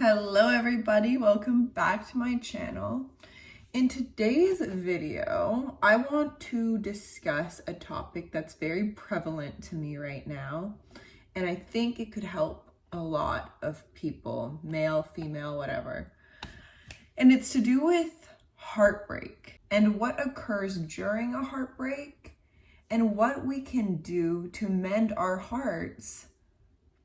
Hello everybody, welcome back to my channel. In today's video, I want to discuss a topic that's very prevalent to me right now, and I think it could help a lot of people, male, female, whatever. And it's to do with heartbreak and what occurs during a heartbreak and what we can do to mend our hearts.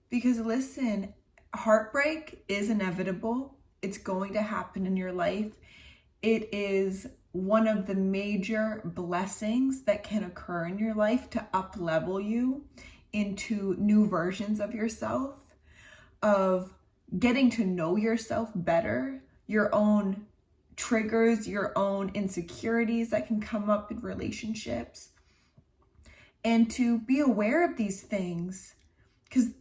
Because listen, heartbreak is inevitable. It's going to happen in your life. It is one of the major blessings that can occur in your life to up-level you into new versions of yourself, of getting to know yourself better, your own triggers, your own insecurities that can come up in relationships, and to be aware of these things. Because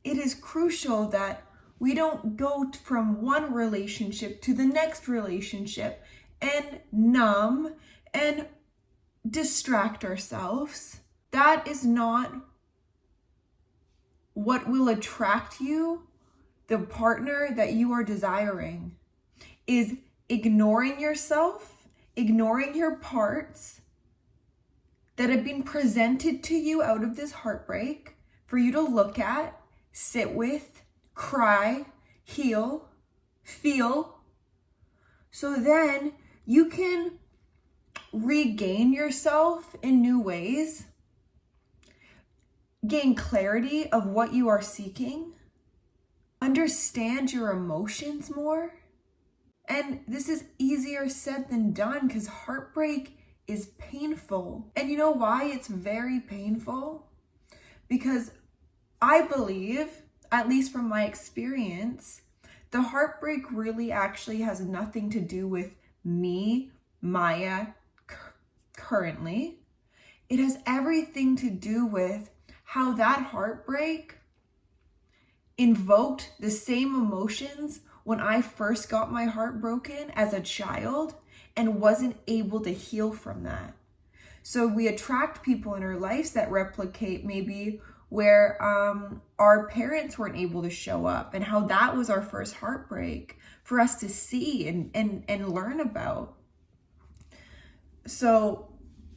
it is crucial that we don't go from one relationship to the next relationship and numb and distract ourselves. That is not what will attract you, the partner that you are desiring, is ignoring yourself, ignoring your parts that have been presented to you out of this heartbreak for you to look at, sit with, cry, heal, feel, so then you can regain yourself in new ways, gain clarity of what you are seeking, understand your emotions more. And this is easier said than done because heartbreak is painful. And you know why it's very painful? Because I believe, at least from my experience, the heartbreak really actually has nothing to do with me, Maya, currently. It has everything to do with how that heartbreak invoked the same emotions when I first got my heart broken as a child and wasn't able to heal from that. So we attract people in our lives that replicate maybe where our parents weren't able to show up, and how that was our first heartbreak for us to see and learn about. So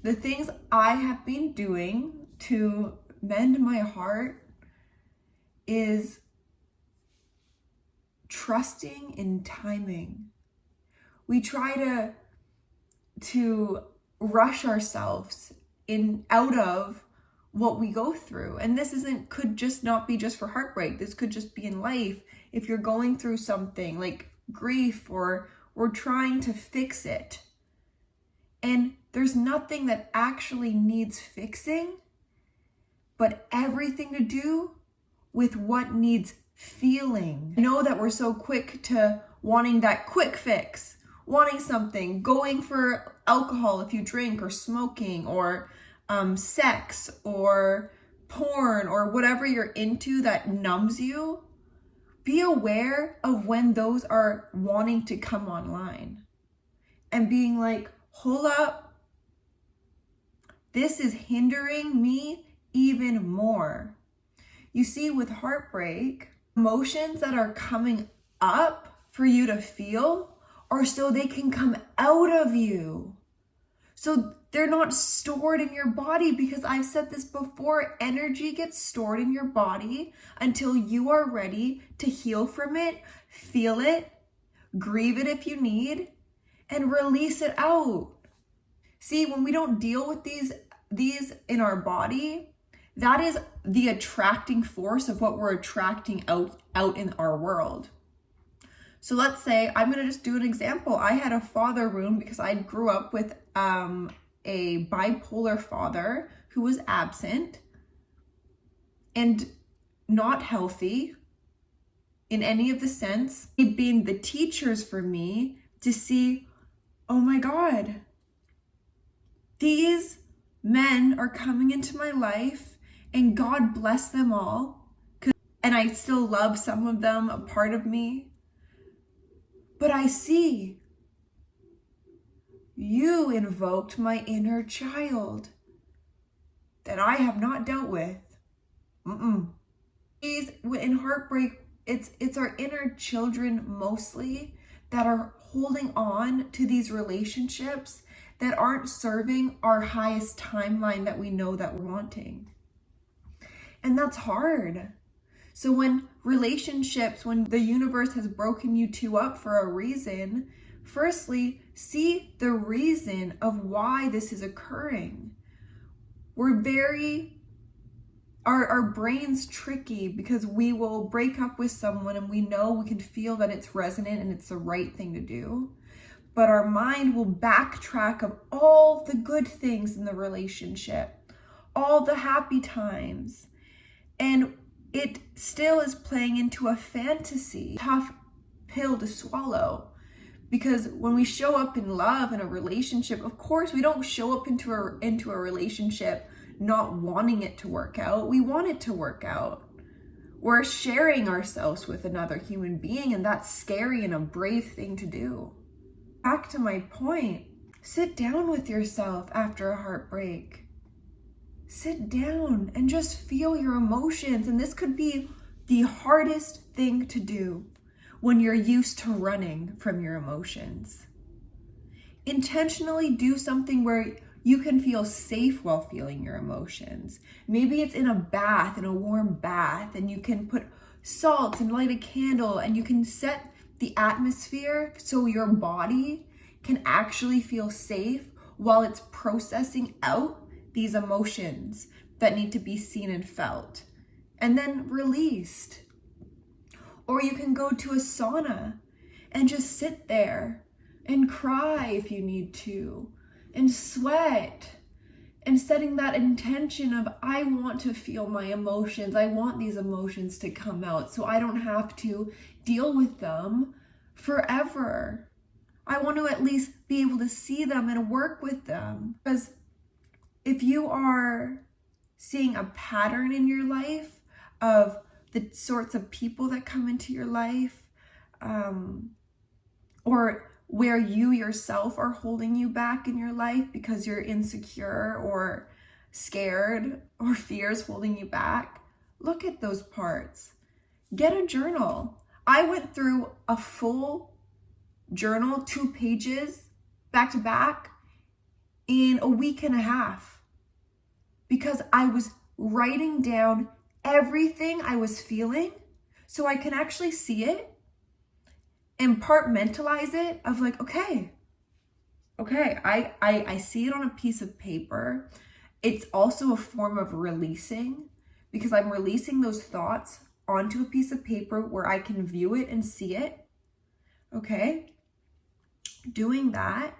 the things I have been doing to mend my heart is trusting in timing. We try to rush ourselves out of what we go through. And this could just not be just for heartbreak. This could just be in life. If you're going through something like grief or we're trying to fix it. And there's nothing that actually needs fixing, but everything to do with what needs feeling. I know that we're so quick to wanting that quick fix, wanting something, going for alcohol if you drink, or smoking, or sex, or porn, or whatever you're into that numbs you. Be aware of when those are wanting to come online and being like, hold up, this is hindering me even more. You see, with heartbreak, emotions that are coming up for you to feel are so they can come out of you. So they're not stored in your body, because I've said this before, energy gets stored in your body until you are ready to heal from it, feel it, grieve it if you need, and release it out. See, when we don't deal with these in our body, that is the attracting force of what we're attracting out in our world. So let's say, I'm going to just do an example. I had a father wound because I grew up with a bipolar father who was absent and not healthy in any of the sense. It being the teachers for me to see, oh my God, these men are coming into my life, and God bless them all. And I still love some of them, a part of me. But I see, you invoked my inner child that I have not dealt with. In heartbreak, It's our inner children mostly that are holding on to these relationships that aren't serving our highest timeline that we know that we're wanting. And that's hard. So when the universe has broken you two up for a reason, firstly, see the reason of why this is occurring. Our brain's tricky because we will break up with someone and we know we can feel that it's resonant and it's the right thing to do. But our mind will backtrack of all the good things in the relationship, all the happy times. And it still is playing into a fantasy. Tough pill to swallow. Because when we show up in love in a relationship, of course, we don't show up into a relationship not wanting it to work out. We want it to work out. We're sharing ourselves with another human being, and that's scary and a brave thing to do. Back to my point, sit down with yourself after a heartbreak. Sit down and just feel your emotions. And this could be the hardest thing to do when you're used to running from your emotions. Intentionally do something where you can feel safe while feeling your emotions. Maybe it's in a warm bath, and you can put salt and light a candle, and you can set the atmosphere so your body can actually feel safe while it's processing out these emotions that need to be seen and felt and then released. Or you can go to a sauna and just sit there and cry if you need to, and sweat, and setting that intention of, I want to feel my emotions. I want these emotions to come out so I don't have to deal with them forever. I want to at least be able to see them and work with them. Because if you are seeing a pattern in your life of the sorts of people that come into your life, or where you yourself are holding you back in your life because you're insecure or scared, or fears holding you back, look at those parts. Get a journal. I went through a full journal, 2 pages, back to back, in a week and a half, because I was writing down everything I was feeling so I can actually see it and compartmentalize it of like, okay, I see it on a piece of paper. It's also a form of releasing, because I'm releasing those thoughts onto a piece of paper where I can view it and see it. Okay, doing that.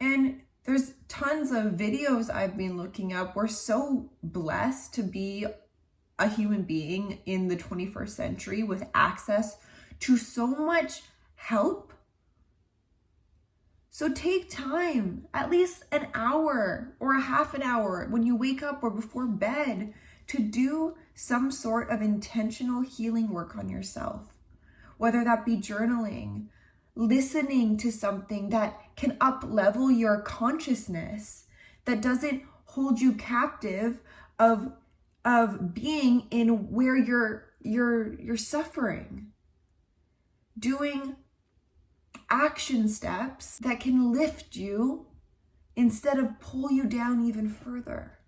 And there's tons of videos I've been looking up. We're so blessed to be a human being in the 21st century with access to so much help. So take time, at least an hour or a half an hour when you wake up or before bed, to do some sort of intentional healing work on yourself. Whether that be journaling, listening to something that can up-level your consciousness, that doesn't hold you captive of being in where you're suffering. Doing action steps that can lift you instead of pull you down even further.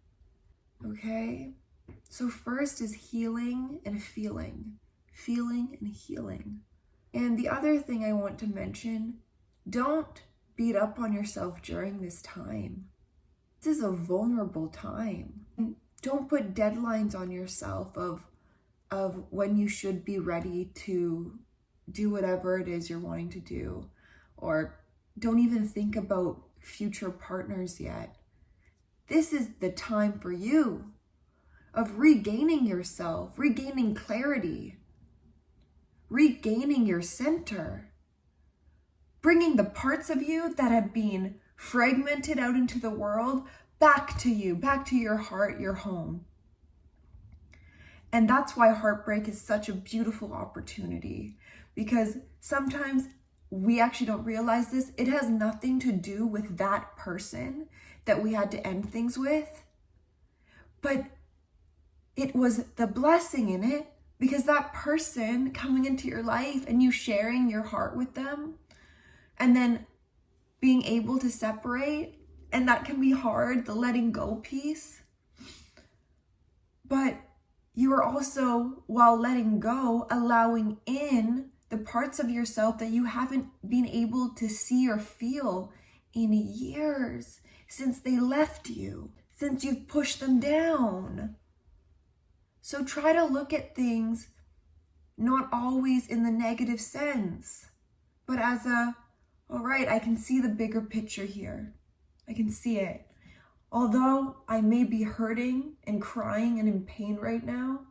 Okay? So first is healing and feeling and healing. And the other thing I want to mention, don't beat up on yourself during this time. This is a vulnerable time. And don't put deadlines on yourself of when you should be ready to do whatever it is you're wanting to do. Or don't even think about future partners yet. This is the time for you of regaining yourself, regaining clarity, regaining your center, bringing the parts of you that have been fragmented out into the world back to you, back to your heart, your home. And that's why heartbreak is such a beautiful opportunity, because sometimes we actually don't realize this. It has nothing to do with that person that we had to end things with, but it was the blessing in it Because that person coming into your life and you sharing your heart with them and then being able to separate, and that can be hard, the letting go piece. But you are also, while letting go, allowing in the parts of yourself that you haven't been able to see or feel in years, since they left you, since you've pushed them down. So try to look at things not always in the negative sense, but as all right, I can see the bigger picture here. I can see it. Although I may be hurting and crying and in pain right now,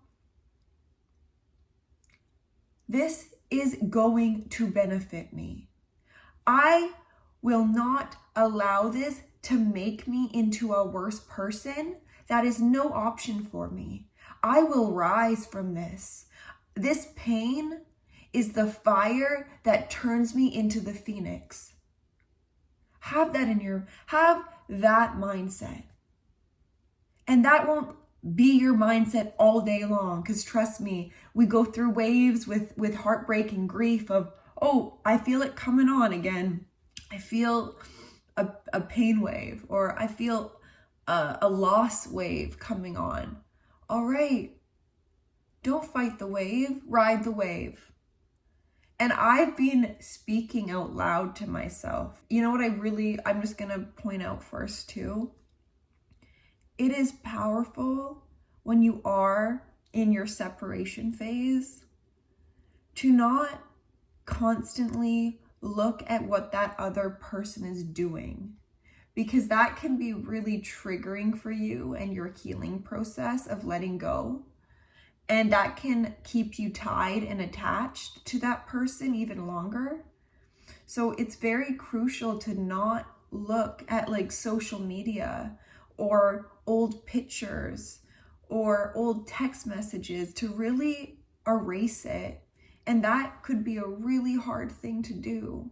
this is going to benefit me. I will not allow this to make me into a worse person. That is no option for me. I will rise from this. This pain is the fire that turns me into the phoenix. Have that mindset. And that won't be your mindset all day long, because trust me, we go through waves with heartbreak and grief of, oh, I feel it coming on again. I feel a pain wave, or I feel a loss wave coming on. All right, don't fight the wave, ride the wave. And I've been speaking out loud to myself. You know what I'm just gonna point out first too. It is powerful when you are in your separation phase to not constantly look at what that other person is doing, because that can be really triggering for you and your healing process of letting go. And that can keep you tied and attached to that person even longer. So it's very crucial to not look at like social media or old pictures or old text messages to really erase it. And that could be a really hard thing to do.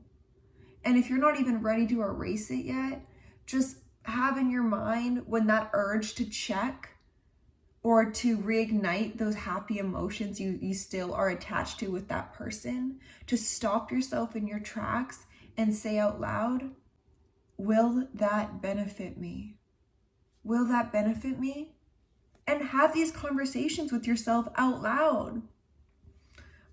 And if you're not even ready to erase it yet, just have in your mind when that urge to check or to reignite those happy emotions you still are attached to with that person, to stop yourself in your tracks and say out loud, will that benefit me? Will that benefit me? And have these conversations with yourself out loud,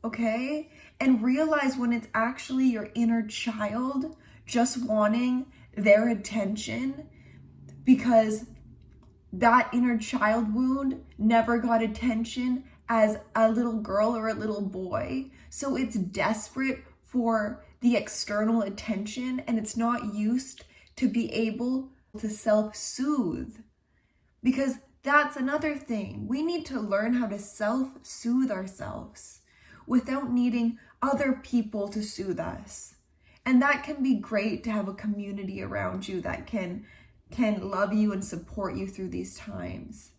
okay? And realize when it's actually your inner child just wanting their attention, because that inner child wound never got attention as a little girl or a little boy. So it's desperate for the external attention, and it's not used to be able to self-soothe. Because that's another thing. We need to learn how to self-soothe ourselves without needing other people to soothe us. And that can be great to have a community around you that can love you and support you through these times.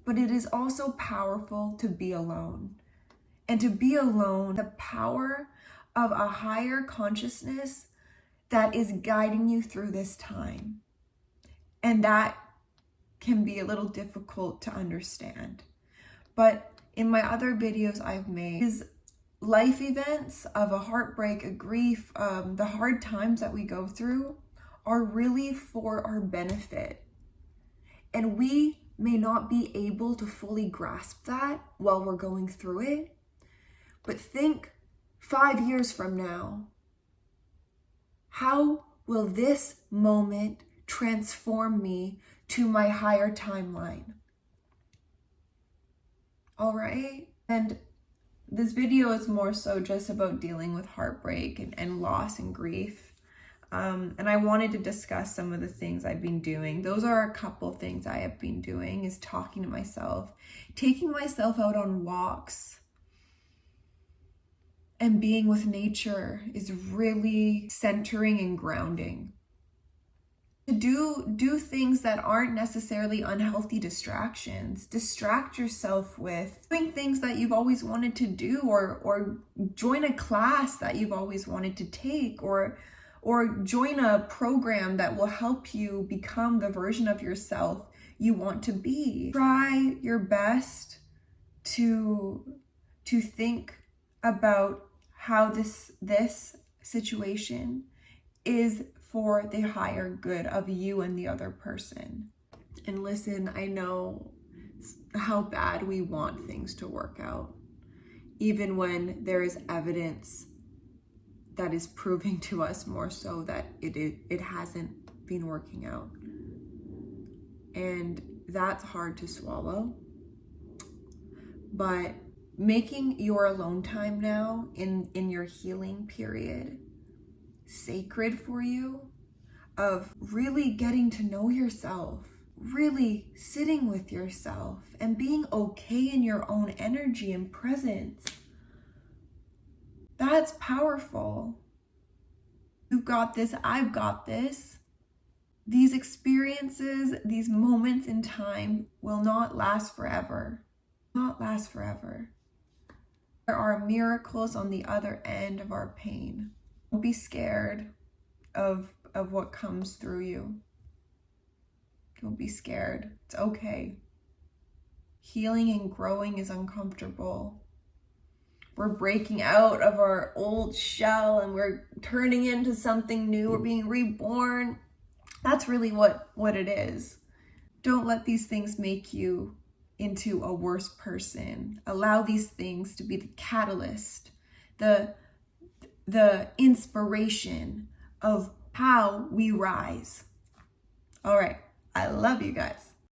But it is also powerful to be alone. And to be alone, the power of a higher consciousness that is guiding you through this time. And that can be a little difficult to understand. But in my other videos I've made, is life events of a heartbreak, a grief, the hard times that we go through are really for our benefit. And we may not be able to fully grasp that while we're going through it. But think 5 years from now, how will this moment transform me to my higher timeline? All right? And this video is more so just about dealing with heartbreak and loss and grief. And I wanted to discuss some of the things I've been doing. Those are a couple things I have been doing, is talking to myself, taking myself out on walks, and being with nature is really centering and grounding. To do things that aren't necessarily unhealthy distractions. Distract yourself with doing things that you've always wanted to do, or join a class that you've always wanted to take, or join a program that will help you become the version of yourself you want to be. Try your best to to think about how this situation is for the higher good of you and the other person. And listen, I know how bad we want things to work out, even when there is evidence that is proving to us more so that it hasn't been working out. And that's hard to swallow. But making your alone time now in your healing period sacred for you, of really getting to know yourself, really sitting with yourself and being okay in your own energy and presence. That's powerful. You've got this, I've got this. These experiences, these moments in time will not last forever. Not last forever. There are miracles on the other end of our pain. Don't be scared of what comes through you. Don't be scared. It's okay. Healing and growing is uncomfortable. We're breaking out of our old shell and we're turning into something new. We're being reborn. That's really what it is. Don't let these things make you into a worse person. Allow these things to be the catalyst, the inspiration of how we rise. All right. I love you guys.